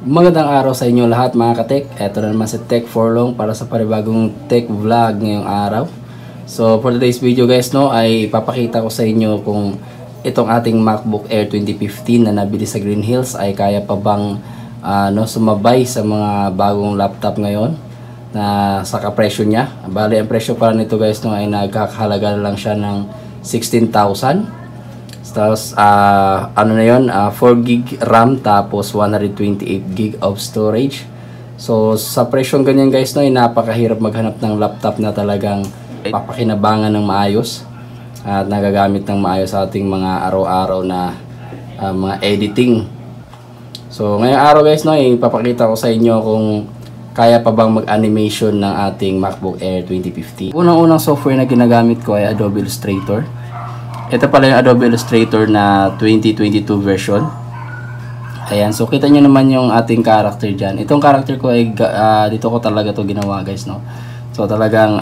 Magandang araw sa inyo lahat mga ka-tech. Ito na naman si Tech for Long para sa panibagong tech vlog ngayong araw. So for today's video guys ay ipapakita ko sa inyo kung itong ating MacBook Air 2015 na nabili sa Green Hills ay kaya pa bang sumabay sa mga bagong laptop ngayon na sa kapresyo niya. Bali ang presyo pala nito guys ay nagkakahalaga lang siya ng 16,000. Tapos, 4GB RAM tapos 128GB of storage. So, sa presyong ganyan guys, ay napakahirap maghanap ng laptop na talagang papakinabangan ng maayos at nagagamit ng maayos sa ating mga araw-araw na mga editing. So, ngayong araw guys, ipapakita ko sa inyo kung kaya pa bang mag-animation ng ating MacBook Air 2015. Unang-unang software na ginagamit ko ay Adobe Illustrator. Ito pala yung Adobe Illustrator na 2022 version. Ayan, so kita nyo naman yung ating character dyan. Itong character ko ay dito ko talaga to ginawa guys, no. So talagang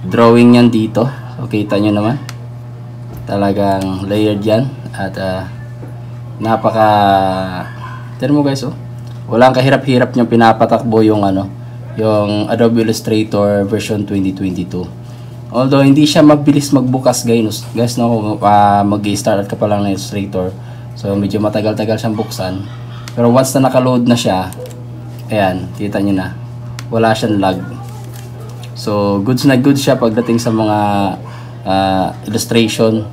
drawing yan dito. So kita nyo naman. Talagang layered yan. At tignan mo guys, oh. Walang kahirap-hirap nyo pinapatakbo yung yung Adobe Illustrator version 2022. Although hindi siya mabilis magbukas guys no, mag-start ka pa lang ng Illustrator. So medyo matagal-tagal siyang buksan. Pero once na naka-load na siya, ayan, kita niyo na. Wala siyang lag. So goods na goods siya pagdating sa mga illustration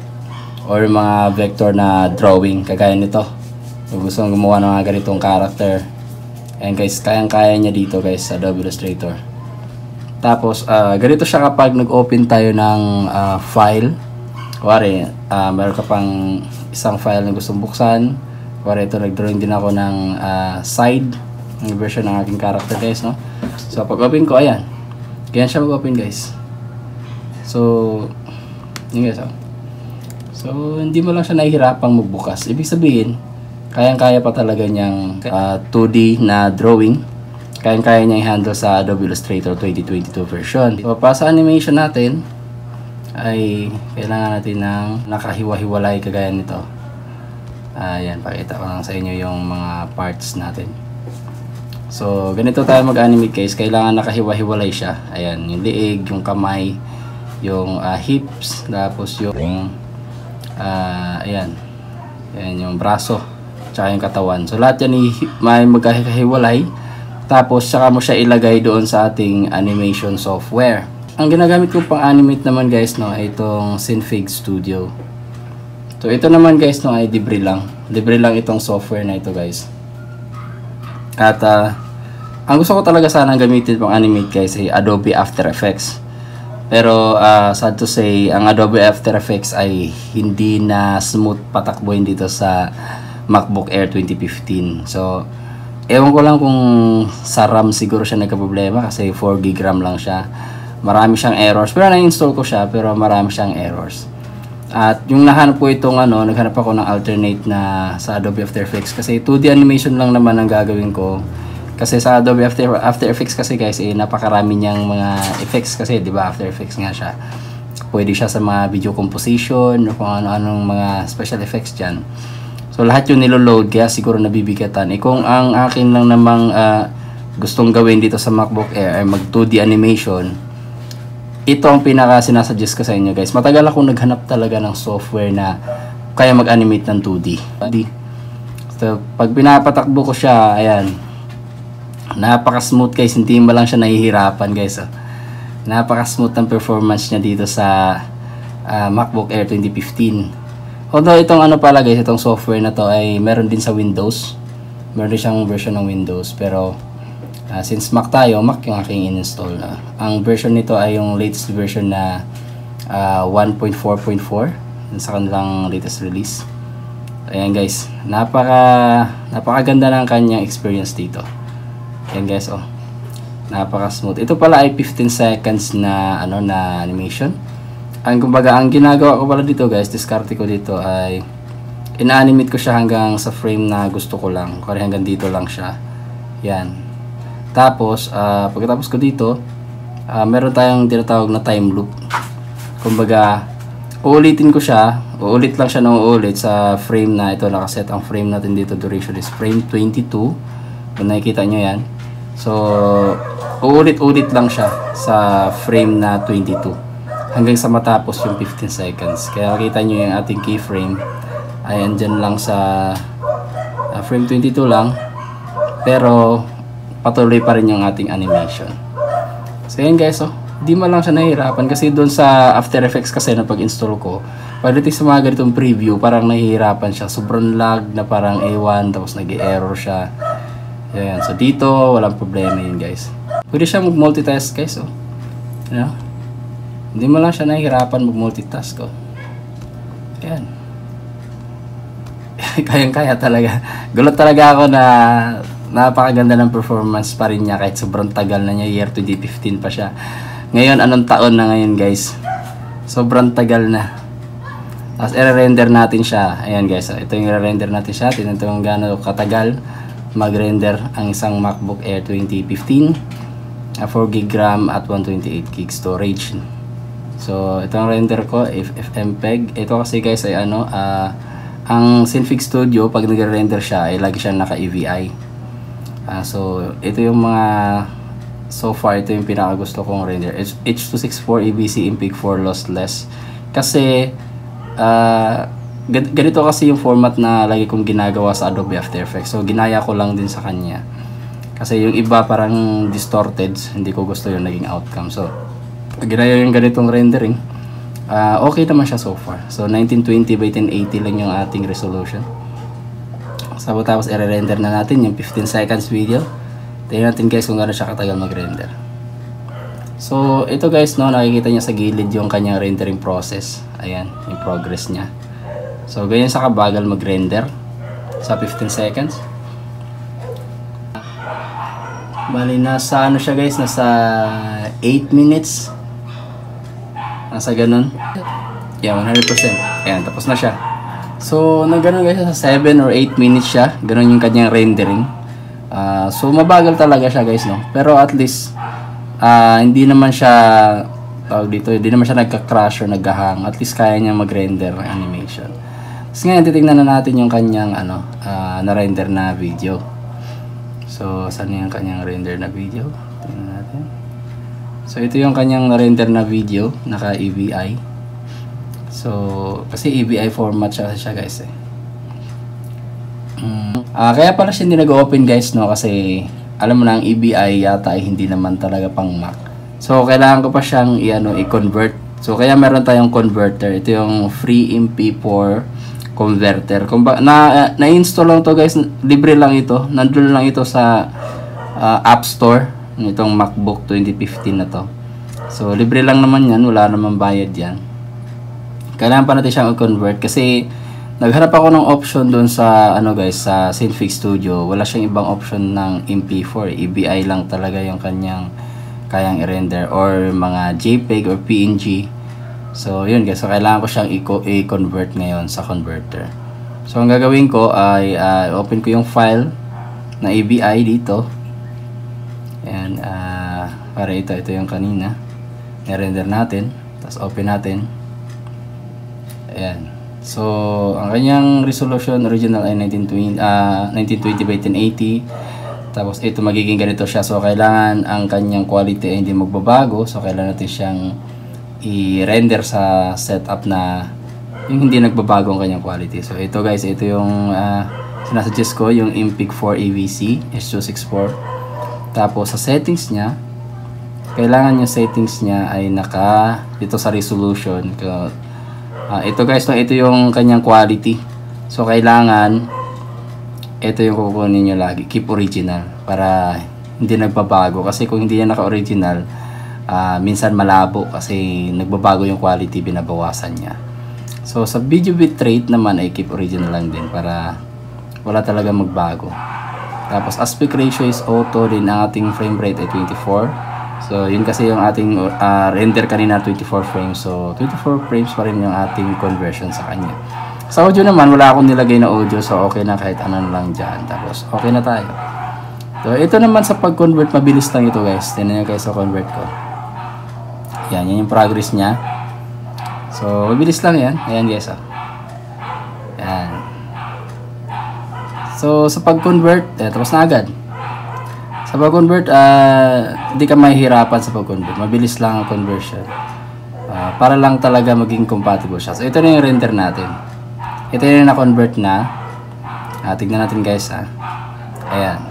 or mga vector na drawing kagaya nito. Kung gusto mong gumawa ng mga ganitong character, ayan guys, kayang-kaya niya dito guys sa Adobe Illustrator. Tapos, ganito siya kapag nag-open tayo ng file. Kuwari, meron ka pang isang file na gustong buksan. Kuwari, ito, nag-drawing din ako ng side, ng version ng aking character guys, no? So, pag-open ko, ayan. Ganyan siya mag-open guys. So, yun guys, oh. So, hindi mo lang siya nahihirapang magbukas. Ibig sabihin, kayang-kaya pa talaga niyang 2D na drawing. Kaya-kaya niya i-handle sa Adobe Illustrator 2022 version. So, para sa animation natin, ay kailangan natin ng nakahiwa-hiwalay kagaya nito. Ayan, pakita ko lang sa inyo yung mga parts natin. So, ganito tayo mag-animate guys. Kailangan nakahiwa-hiwalay siya. Ayan, yung liig, yung kamay, yung hips, tapos yung ayan, yung braso, tsaka yung katawan. So, lahat yan may magkahiwalay. Tapos, saka mo siya ilagay doon sa ating animation software. Ang ginagamit ko pang animate naman guys, no, ay itong Synfig Studio. So, ito naman guys, no, ay libre lang. Libre lang itong software na ito guys. At, ang gusto ko talaga sanang gamitin pang animate guys ay Adobe After Effects. Pero, sad to say, ang Adobe After Effects ay hindi na smooth patakbuhin dito sa MacBook Air 2015. So, ewan ko lang kung sa RAM siguro siya nagka-problema kasi 4GB RAM lang siya. Marami siyang errors. Pero na-install ko siya pero marami siyang errors. At yung nahanap ko itong naghanap ako ng alternate na sa Adobe After Effects kasi 2D animation lang naman ang gagawin ko. Kasi sa Adobe After Effects kasi guys, napakarami niyang mga effects kasi, 'di ba? After Effects nga siya. Pwede siya sa mga video composition o kung ano-anong mga special effects diyan. So, lahat yung nilo-load, kaya siguro nabibigatan. Kung ang akin lang namang gustong gawin dito sa MacBook Air ay mag 2D animation, ito ang pinaka sinasuggest ko sa inyo guys. Matagal akong naghanap talaga ng software na kaya mag-animate ng 2D. So, pag pinapatakbo ko siya, ayan, napaka-smooth guys. Hindi mo lang siya nahihirapan guys. Napaka-smooth ang performance niya dito sa MacBook Air 2015. Although itong pala guys, itong software na to ay meron din sa Windows. Meron din siyang version ng Windows. Pero since Mac tayo, Mac yung aking in-install. Ang version nito ay yung latest version na 1.4.4 sa kanilang latest release. Ayan guys, napakaganda ng kanyang experience dito. Ayan guys, oh. Napaka smooth. Ito pala ay 15 seconds na na animation. Ang ginagawa ko pala dito guys, diskarte ko dito ay ina-animate ko siya hanggang sa frame na gusto ko lang. Kaya hanggang dito lang siya. Yan. Tapos, pagkatapos ko dito, meron tayong tinatawag na time loop. Kumbaga, uulitin ko siya, uulit lang siya na uulit sa frame na ito nakaset. Ang frame natin dito duration is frame 22, Kung nakikita nyo yan. So, uulit-ulit lang siya sa frame na 22 hanggang sa matapos yung 15 seconds. Kaya makita nyo yung ating keyframe ay andyan lang sa frame 22 lang, pero patuloy pa rin yung ating animation. So yan guys, di man lang siya nahihirapan kasi doon sa After Effects kasi na pag-install ko, pagdating sa mga ganitong preview, parang nahihirapan siya. Sobrang lag na parang A1, tapos nag-error siya. Yan. So dito, walang problema yun guys. Pwede siya mag-multitask guys. Hindi mo lang siya nahihirapan mag-multitask. Yan. Kayang-kaya talaga. Gulat talaga ako na napakaganda ng performance pa rin niya kahit sobrang tagal na niya. Year 2015 pa siya. Ngayon, anong taon na ngayon guys? Sobrang tagal na. Tapos i-render natin siya. Ayan guys, ito yung i-render natin siya. Tignan ito kung gaano katagal mag-render ang isang MacBook Air 2015 4GB RAM at 128GB storage. So ito ang render ko, FFmpeg. Ito kasi guys ay ang Synfig Studio pag nagre-render siya ay lagi siyang naka EVI. So ito yung mga so far, ito yung pinaka gusto kong render. H.264 EBC MPEG-4 lossless. Kasi ganito kasi yung format na lagi kong ginagawa sa Adobe After Effects. So ginaya ko lang din sa kanya. Kasi yung iba parang distorted, hindi ko gusto yung naging outcome. So ginaya yung ganitong rendering. Okay naman siya so far. So 1920 by 1080 lang yung ating resolution. So tapos i-render na natin yung 15 seconds video. Tingnan natin guys kung gaano siya katagal mag-render. So ito guys, nakikita niya sa gilid yung kanyang rendering process. Ayan, yung progress niya. So ganyan sa kabagal mag-render sa 15 seconds. Bali nasa siya guys, nasa 8 minutes. Nasa ganun. Yeah, 100%. Ayan, tapos na siya. So na ganun guys, sa 7 or 8 minutes siya. Ganun yung kanyang rendering. So mabagal talaga siya guys, pero at least hindi naman siya hindi naman siya nagka-crash or nag-hang. At least kaya niya mag-render ng animation. Tapos ngayon titingnan na natin yung kanyang na-render na video. So saan yung kanyang render na video? Tingnan natin. So ito yung kanyang na-render na video, naka EVI. So kasi EVI format siya guys kaya pala siya hindi nag-open guys, kasi alam mo na ang EBI yata ay hindi naman talaga pang Mac. So kailangan ko pa siyang i-convert. So kaya meron tayong converter. Ito yung free MP4 converter. Na-install lang to guys, libre lang ito. Nandun lang ito sa App Store nitong MacBook 2015 na to. So libre lang naman yan, wala namang bayad yan. Kailangan pa natin siyang i-convert kasi naghanap ako ng option doon sa guys, sa Synfig Studio. Wala siyang ibang option ng MP4. EBI lang talaga yung kanyang kayang i-render or mga JPEG or PNG. So yun guys, so kailangan ko siyang i-convert ngayon sa converter. So ang gagawin ko ay open ko yung file na EBI dito. Ayan, para ito yung kanina i-render natin. Tapos open natin. Ayan. So, ang kanyang resolution original ay 1920 by 1080. Tapos ito magiging ganito siya. So, kailangan ang kanyang quality ay hindi magbabago. So, kailangan natin siyang i-render sa setup na yung hindi nagbabago ang kanyang quality. So, ito guys, ito yung sinasuggest ko, yung MPEG-4 AVC H.264. Tapos, sa settings niya, kailangan yung settings niya ay dito sa resolution. Ito guys, ito yung kanyang quality. So kailangan ito yung kukunin nyo lagi, keep original, para hindi nagbabago. Kasi kung hindi yan naka-original, minsan malabo kasi nagbabago yung quality, binabawasan niya. So sa video bitrate naman ay keep original lang din para wala talaga magbago. Tapos aspect ratio is auto din, ang ating frame rate ay 24. So yun kasi yung ating render kanina 24 frames. So 24 frames pa rin yung ating conversion sa kanya. Sa audio naman wala akong nilagay na audio, so okay na kahit ano lang dyan. Tapos okay na tayo. So ito naman sa pag-convert, mabilis lang ito guys. Tingnan nyo guys sa convert ko. Yan yung progress nya. So mabilis lang yan. Ayan guys Yan. So sa pag-convert, tapos na agad. Sa pag-convert, hindi ka mahihirapan sa pag-convert. Mabilis lang ang conversion. Para lang talaga maging compatible siya. So, ito na yung render natin. Ito yung na-convert na. Tignan natin guys ha. Ayan.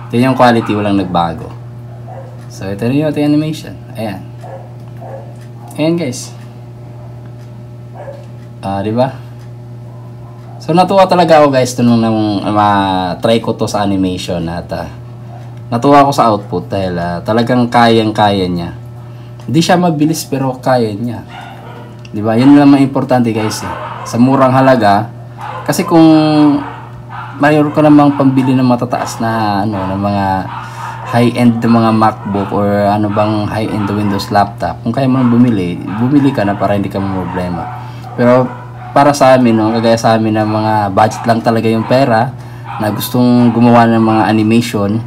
Ito yung quality, walang nagbago. So, ito na yung animation. Ayan. Ayan guys. Diba? So, natuwa talaga ako guys nung try ko to sa animation at natuwa ako sa output dahil talagang kayang-kaya niya. Hindi siya mabilis pero kaya niya. Diba? Yun naman importante guys eh. Sa murang halaga. Kasi kung mayroon ka namang pambili ng matataas na ng mga high-end na mga MacBook or ano bang high-end Windows laptop, kung kaya mo nang bumili ka na para hindi ka problema. Pero para sa amin, kagaya sa amin na mga budget lang talaga yung pera na gustong gumawa ng mga animation,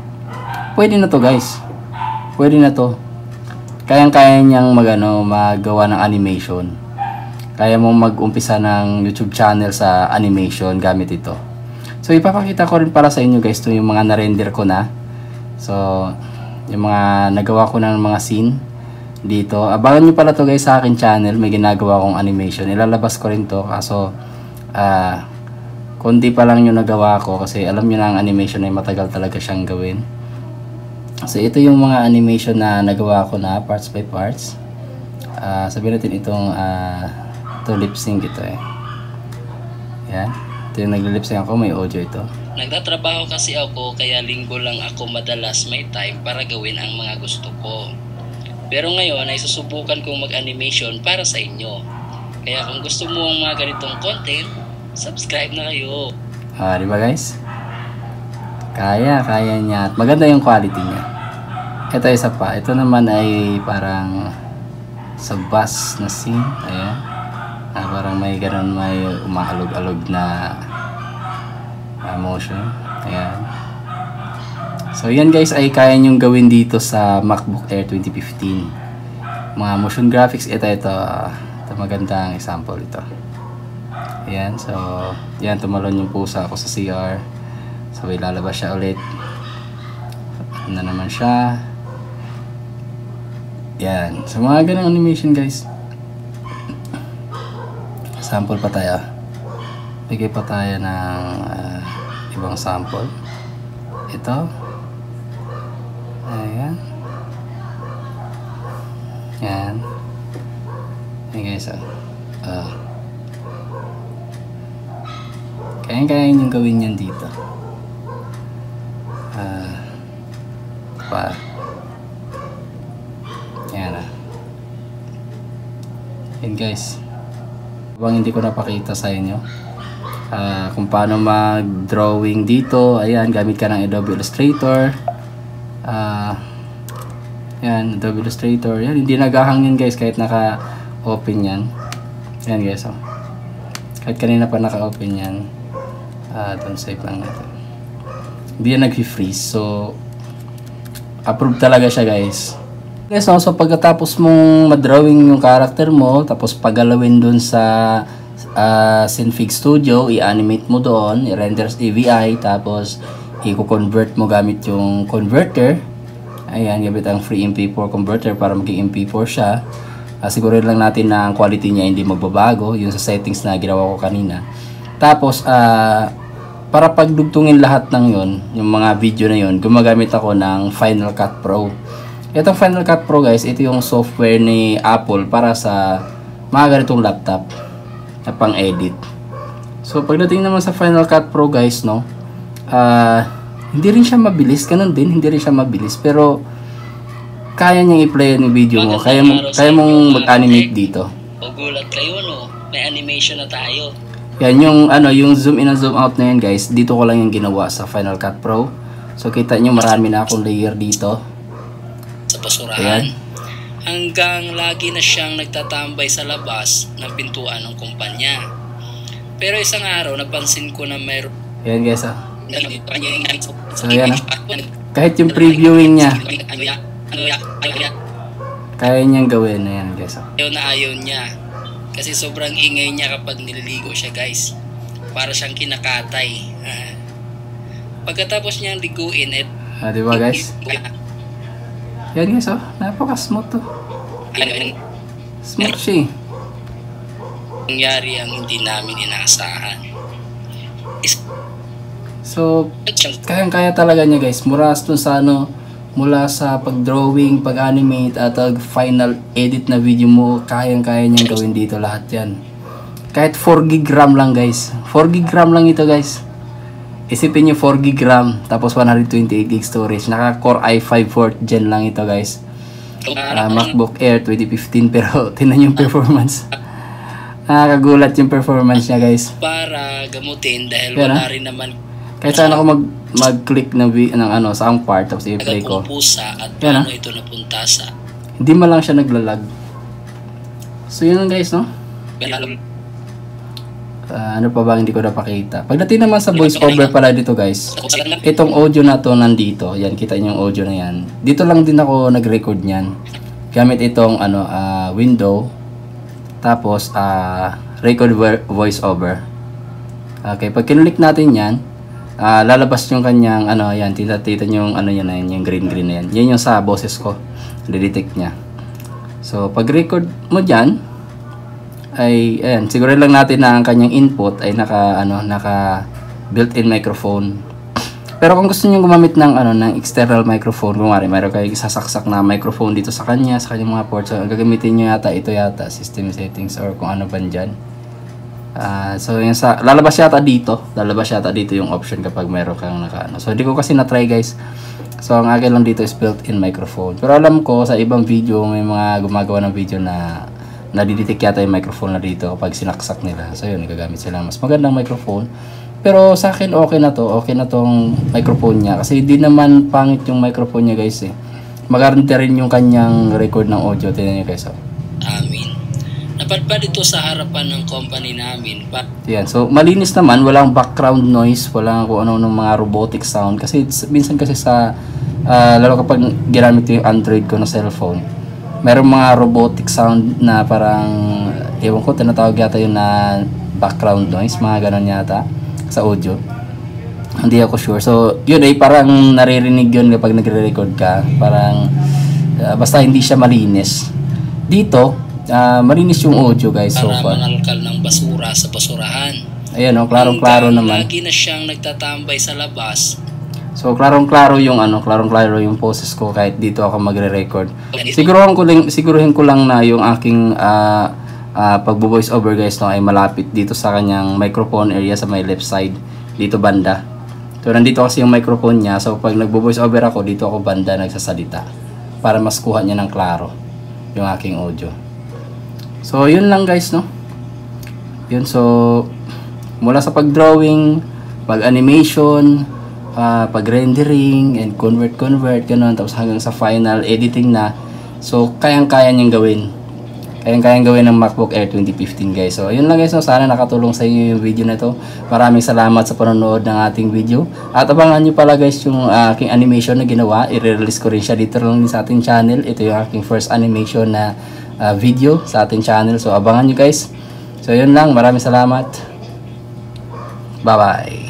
pwede na to guys. Pwede na to. Kayang-kaya niyang magawa ng animation. Kaya mo mag-umpisa ng YouTube channel sa animation gamit ito. So ipapakita ko rin para sa inyo guys yung mga na-render ko na. So yung mga nagawa ko ng mga scene dito. Abangan nyo pala to guys sa akin channel. May ginagawa kong animation. Ilalabas ko rin to. Kaso konti pa lang yung nagawa ko kasi alam nyo na ang animation ay matagal talaga siyang gawin. So ito yung mga animation na nagawa ko na parts by parts. Sabihin natin itong ito lip sync ito eh. Yan. Ito yung nagli-lip sync ako, may audio ito. Nagtatrabaho kasi ako kaya linggo lang ako madalas may time para gawin ang mga gusto ko. Pero ngayon ay susubukan kong mag-animation para sa inyo. Kaya kung gusto mo ang mga ganitong content, subscribe na kayo. Diba guys? Kaya niya. At maganda yung quality niya. Ito isa pa. Ito naman ay parang sa bus na scene. Ayan. Parang may ganun, may umahalog-alog na motion. Ayan. So yan guys ay kaya nyong gawin dito sa MacBook Air 2015. Mga motion graphics. Ito magandang example ito. Ayan. So yan, tumalon yung pusa ako sa CR. So ilalabas siya ulit. Ano na naman siya. Yan. So mga ganang animation guys. Sample pa tayo. Bigay pa tayo ng ibang sample. Ito. Ayan. Yan. Ayan guys. Kaya yung gawin yan dito. Yan Yan guys. Habang hindi ko napakita sa inyo kung paano mag-drawing dito. Ayan, gamit ka ng Adobe Illustrator. Yan, Adobe Illustrator. Yan, hindi naghahangin guys kahit naka-open yan. Yan guys, kahit kanina pa naka-open yan. Don't save lang natin. Hindi yan nag-freeze. So, approve talaga siya guys. Guys, so pagkatapos mong madrawing yung character mo, tapos pagalawin dun sa Synfig Studio, i-animate mo doon, i-render AVI, tapos i-convert mo gamit yung converter. Ayan, gamit ang free MP4 converter para maging MP4 siya. Sigurin lang natin na ang quality niya hindi magbabago, yung sa settings na ginawa ko kanina. Tapos, para pagdugtungin lahat ng yon, yung mga video na yon, gumagamit ako ng Final Cut Pro. Itong Final Cut Pro guys, ito yung software ni Apple para sa mga ganitong laptop na pang-edit. So pagdating naman sa Final Cut Pro guys, hindi rin siya mabilis, ganun din, hindi rin siya mabilis, pero kaya niyang i-play yung video mo, kaya mong mag-animate dito. Gulat kayo may animation na tayo. Yan yung zoom in and zoom out na yan guys, dito ko lang yung ginawa sa Final Cut Pro. So kita nyo marami na akong layer dito. Sa basurahan. Hanggang lagi na siyang nagtatambay sa labas ng pintuan ng kumpanya. Pero isang araw napansin ko na mayroon. Ayan guys So ayan kahit yung previewing niya kaya niyang gawin na yan guys ayaw niya. Kasi sobrang ingay niya kapag nililigo siya guys. Para siyang kinakatay. Pagkatapos niyang liguin Di ba guys? Yan guys, oh. Napaka-smooth to. Smooth siya eh. Nangyari ang hindi namin inaasahan. So, kayang-kaya talaga niya guys. Mula sa mula sa pag-drawing, pag-animate, at final edit na video mo, kayang-kaya niyang gawin dito lahat yan. Kahit 4GB RAM lang guys. 4GB RAM lang ito guys. Isipin nyo 4GB RAM, tapos 128GB storage. Naka-Core i5 4th Gen lang ito guys. MacBook Air 2015, pero tinan yung performance. Nakakagulat yung performance niya guys. Para gamutin dahil yan, wala rin naman kahit saan ako mag-click ng sound part, tapos i-play ko. pusa at yan, paano ito napunta sa hindi man lang siya naglalag. So yun lang guys, no? Ano pa ba hindi ko napakita? Pagdating naman sa voice over pala dito guys, itong audio na to nandito. Yan, kita niyo yung audio na yan. Dito lang din ako nag-record niyan. Gamit itong window. Tapos record voice over. Okay, pag kinulik natin yan, lalabas yung kanyang yan, tita yung yan, yung green na yan. Yan yung sa boses ko. Detect niya. So, pag record mo diyan, ay ayan, siguro lang natin na ang kanyang input ay naka built-in microphone. Pero kung gusto niyo gumamit ng ng external microphone, kung meron kayong isasaksak na microphone dito sa kanyang mga ports, so gagamitin niyo ito yata system settings or kung ano ba diyan. So yung lalabas yata dito yung option kapag meron kang So hindi ko kasi na-try guys. So ang akin lang dito is built-in microphone. Pero alam ko sa ibang video may mga gumagawa ng video na nadidetect yata yung microphone na dito kapag sinaksak nila. So yun, gagamit sila mas magandang microphone. Pero sa akin okay na tong microphone niya kasi hindi naman pangit yung microphone niya guys eh. Maganda rin yung kanyang record ng audio. Tingnan niyo guys. amin. Napadpad ito sa harapan ng company namin. Yan, so malinis naman, walang background noise, walang kung ano ng mga robotic sound kasi minsan kasi sa lalo kapag ginamit yung Android ko na cellphone, merong mga robotic sound na parang ewan ko, tinatawag yata yun na background noise, mga ganon yata sa audio. Hindi ako sure. So yun ay parang naririnig yun kapag nagre-record ka, parang basta hindi siya malinis. Dito malinis yung audio guys so far. Para mangalkal ng basura sa basurahan. Ayan klarong-klaro naman. Lagi na siyang nagtatambay sa labas. So klarong-klaro yung yung poses ko kahit dito ako magre-record. Siguruhin ko lang na yung aking pagbo-voice over guys ay malapit dito sa kanyang microphone area sa may left side dito banda. So nandito kasi yung microphone niya, so pag nagbo-voice over ako dito ako banda nagsasalita para mas kuha niya ng klaro yung aking audio. So yun lang guys, no? Yun, so mula sa pag-drawing, pag-animation, pag-rendering and convert ganun, tapos hanggang sa final editing na. So kayang-kaya niyang gawin. Kayang-kayang gawin ng MacBook Air 2015 guys. So yun lang guys, no? Sana nakatulong sa inyo yung video na to. Maraming salamat sa panonood ng ating video. At abangan nyo pala guys yung aking animation na ginawa. I-release ko rin siya dito lang sa ating channel. Ito yung aking first animation na video sa ating channel. So abangan nyo guys. So yun lang, maraming salamat. Bye bye.